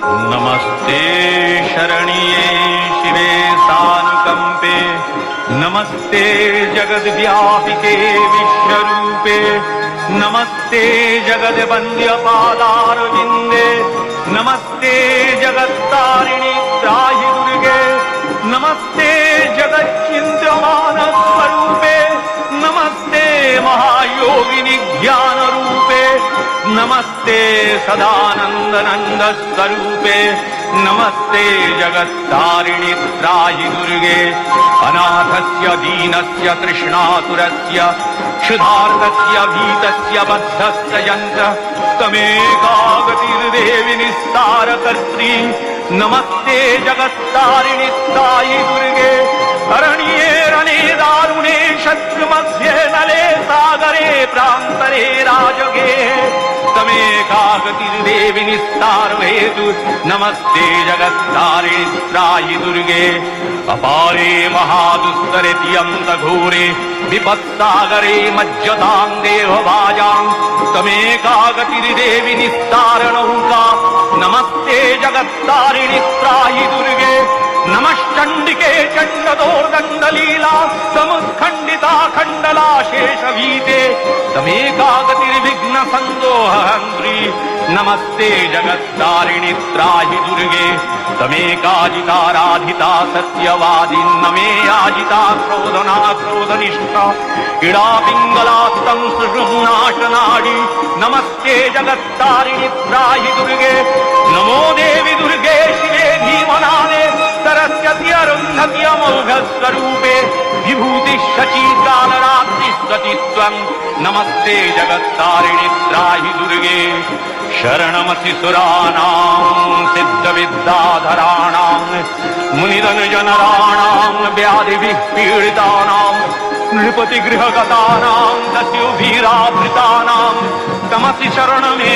नमस्ते शरण्ये शिवे सानुकंपे, नमस्ते जगद्व्यापिके विश्वरूपे, नमस्ते जगद्वन्द्यपादारविन्दे, नमस्ते जगत्तारिणि त्राहि दुर्गे, नमस्ते जगच्चिन्त्यमानस्वरूपे, नमस्ते महायोगिनि ज्ञानरूपे, नमस्ते सदानंदनंद स्वरूपे, नमस्ते जगत्तारिणि त्राहि दुर्गे, अनाथस्य दीनस्य तृष्णातुरस्य क्षुधार्तस्य भीतस्य बद्धस्य यन्त्र तमेका गतिर्देवि निस्तारकर्त्री, नमस्ते जगत्तारिणि त्राहि दुर्गे, अरण्ये रणे दारुणे शत्रुमध्ये नले सागरे प्रान्तरे राजगे तमेका गतिर्देवि निस्तारहेतु, नमस्ते जगत्तारिणि त्राहि दुर्गे, अपारे महादुस्तरे तियन्तघोरे विपत्सागरे मज्जतां देवभाजां तमेका गतिर्देवि निस्तारणौका, नमस्ते जगत्तारिणि त्राहि दुर्गे, नमश्चण्डिके चण्डदोर्दण्डलीला समुत्खण्डिता खण्डला शेषभीते तमेका गतिर्विघ्न संदोहन्त्री, नमस्ते जगत्तारिणि त्राहि दुर्गे, तमेकाजिताराधिता सत्यवादी नमे याजिता क्रोधना क्रोधनिष्ठा इडा पिङ्गलात्तं सुषुम्नाशनाडी, नमस्ते जगत्तारिणि त्राहि दुर्गे, नमो देवि दुर्गे शिवे धीमनादे सरस्वती अरुन्धति अमोघस्वरूपे विभूति शची कालरात्रिस्वतित्वं, नमस्ते जगत्तारिणि त्राहि दुर्गे, शरणमसि सुराणां सिद्धविद्याधराणां मुनिजनराणां व्याधिभिः पीडितानां नृपतिगृहगतानां दस्युभिरावृतानां तमसि शरणमे